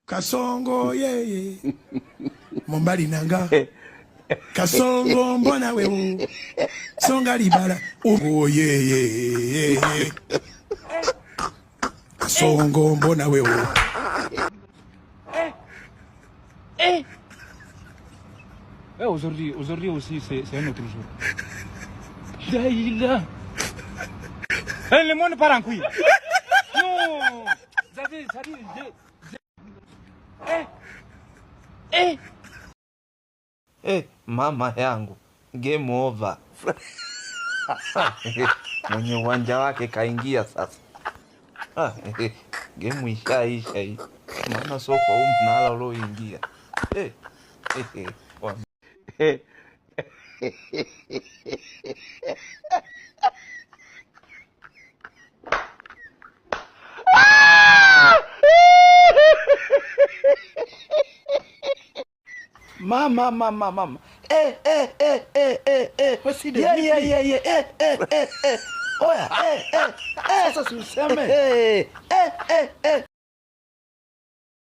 Kasongo ye Mombali nanga Kasongo mbona wewe Songa libala oh ye Kasongo mbona wewe aujourd'hui aussi c'est un autre jour. Daïla. Le monde part en couille. Non. Ça dit mama yangu, game over. Mwenye uwanja wake kaingia sasa. Game ishaisha hii. Maana soko huu mnala ulioingia. Mama. What's he doing? Yeah. Oya. Sasa si useme.